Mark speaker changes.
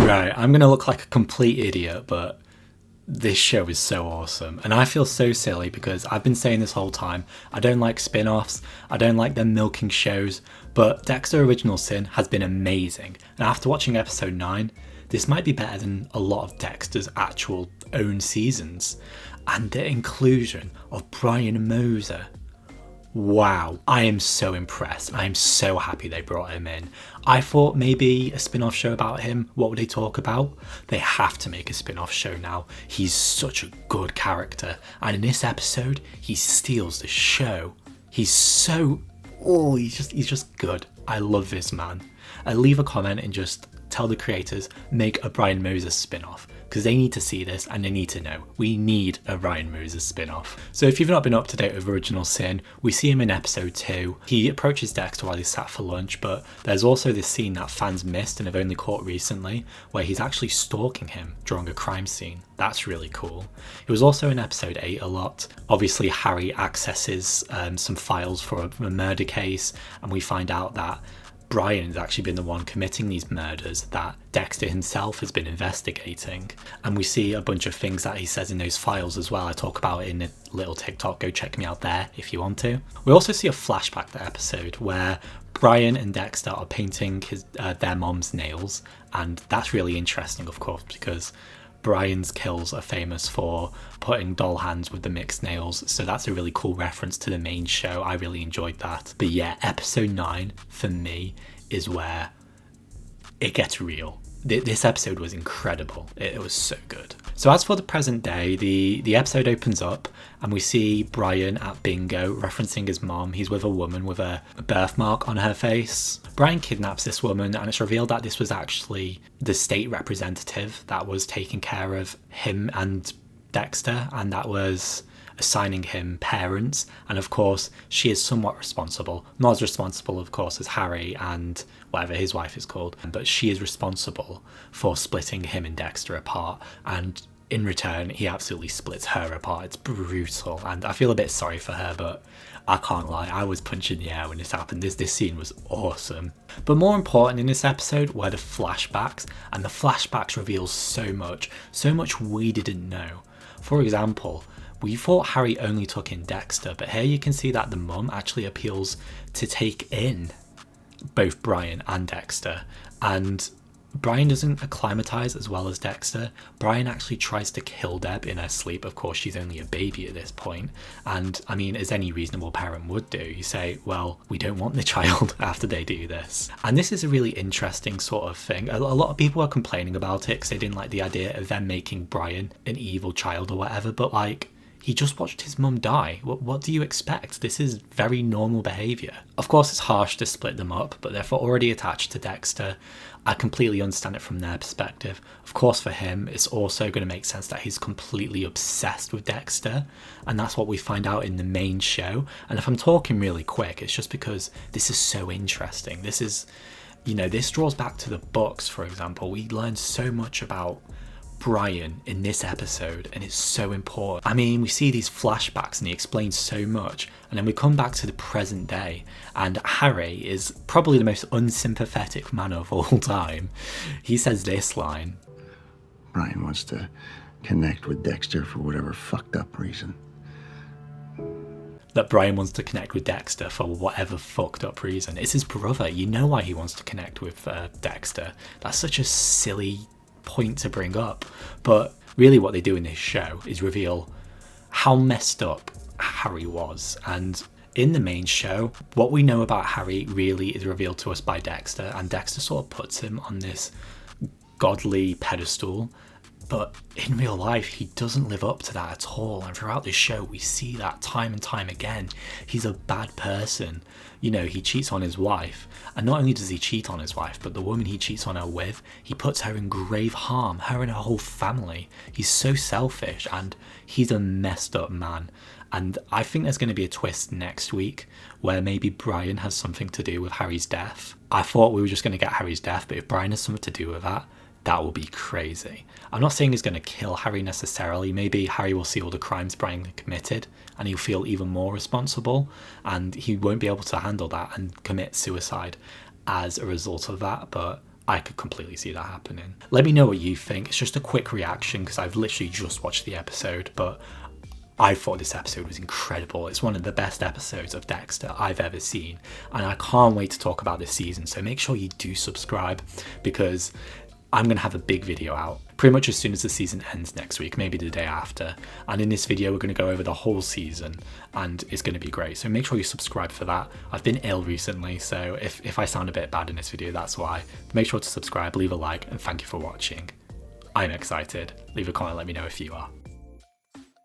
Speaker 1: Right, I'm going to look like a complete idiot, but this show is so awesome. And I feel so silly because I've been saying this whole time, I don't like spin-offs, I don't like them milking shows, but Dexter Original Sin has been amazing. And after watching episode 9, this might be better than a lot of Dexter's actual own seasons. And the inclusion of Brian Moser. Wow, I am so impressed. I am so happy they brought him in. I thought maybe a spin-off show about him. What would they talk about? They have to make a spin-off show now. He's such a good character. And in this episode, he steals the show. He's so... oh, he's just good. I love this man. Leave a comment and just tell the creators, make a Brian Moser spin-off. Because they need to see this and they need to know. We need a Brian Moser spin-off. So if you've not been up to date with Original Sin, we see him in episode 2. He approaches Dexter while he's sat for lunch, but there's also this scene that fans missed and have only caught recently, where he's actually stalking him during a crime scene. That's really cool. He was also in episode 8 a lot. Obviously, Harry accesses some files for a murder case, and we find out that Brian has actually been the one committing these murders that Dexter himself has been investigating. And we see a bunch of things that he says in those files as well. I talk about it in a little TikTok. Go check me out there if you want to. We also see a flashback that episode where Brian and Dexter are painting their mom's nails. And that's really interesting, of course, because Brian's kills are famous for putting doll hands with the mixed nails, so that's a really cool reference to the main show. I really enjoyed that. But yeah, episode 9 for me is where it gets real. This episode was incredible. It was so good. So as for the present day, the episode opens up and we see Brian at bingo referencing his mom. He's with a woman with a birthmark on her face. Brian kidnaps this woman and it's revealed that this was actually the state representative that was taking care of him and Dexter, and that was assigning him parents. And of course, she is somewhat responsible. Not as responsible, of course, as Harry and whatever his wife is called, but she is responsible for splitting him and Dexter apart. And in return, he absolutely splits her apart. It's brutal, and I feel a bit sorry for her, but I can't lie, I was punching the air when this happened. This scene was awesome. But more important in this episode were the flashbacks, and the flashbacks reveal so much we didn't know. For example, we thought Harry only took in Dexter, but here you can see that the mum actually appeals to take in both Brian and Dexter, and Brian doesn't acclimatise as well as Dexter. Brian actually tries to kill Deb in her sleep. Of course, she's only a baby at this point. And I mean, as any reasonable parent would do, you say, well, we don't want the child after they do this. And this is a really interesting sort of thing. A lot of people are complaining about it because they didn't like the idea of them making Brian an evil child or whatever. But like, he just watched his mum die. What do you expect? This is very normal behaviour. Of course, it's harsh to split them up, but they're already attached to Dexter. I completely understand it from their perspective. Of course, for him, it's also going to make sense that he's completely obsessed with Dexter, and that's what we find out in the main show. And if I'm talking really quick, it's just because this is so interesting. This is, this draws back to the books, for example. We learn so much about Brian in this episode, and it's so important. I mean, we see these flashbacks and he explains so much, and then we come back to the present day and Harry is probably the most unsympathetic man of all time. He says this line:
Speaker 2: Brian wants to connect with Dexter for whatever fucked up reason.
Speaker 1: That Brian wants to connect with Dexter for whatever fucked up reason. It's his brother. You know why he wants to connect with Dexter. That's such a silly point to bring up, but really what they do in this show is reveal how messed up Harry was. And in the main show, what we know about Harry really is revealed to us by Dexter, and Dexter sort of puts him on this godly pedestal, but in real life he doesn't live up to that at all. And throughout this show we see that time and time again. He's a bad person. He cheats on his wife, and not only does he cheat on his wife, but the woman he cheats on her with, he puts her in grave harm, her and her whole family. He's so selfish, and he's a messed up man. And I think there's going to be a twist next week where maybe Brian has something to do with Harry's death. I thought we were just going to get Harry's death, but if Brian has something to do with that, that will be crazy. I'm not saying he's going to kill Harry necessarily. Maybe Harry will see all the crimes Brian committed and he'll feel even more responsible, and he won't be able to handle that and commit suicide as a result of that. But I could completely see that happening. Let me know what you think. It's just a quick reaction because I've literally just watched the episode, but I thought this episode was incredible. It's one of the best episodes of Dexter I've ever seen, and I can't wait to talk about this season. So make sure you do subscribe, because I'm going to have a big video out pretty much as soon as the season ends next week, maybe the day after. And in this video, we're going to go over the whole season, and it's going to be great. So make sure you subscribe for that. I've been ill recently, so if I sound a bit bad in this video, that's why. Make sure to subscribe, leave a like, and thank you for watching. I'm excited. Leave a comment, let me know if you are.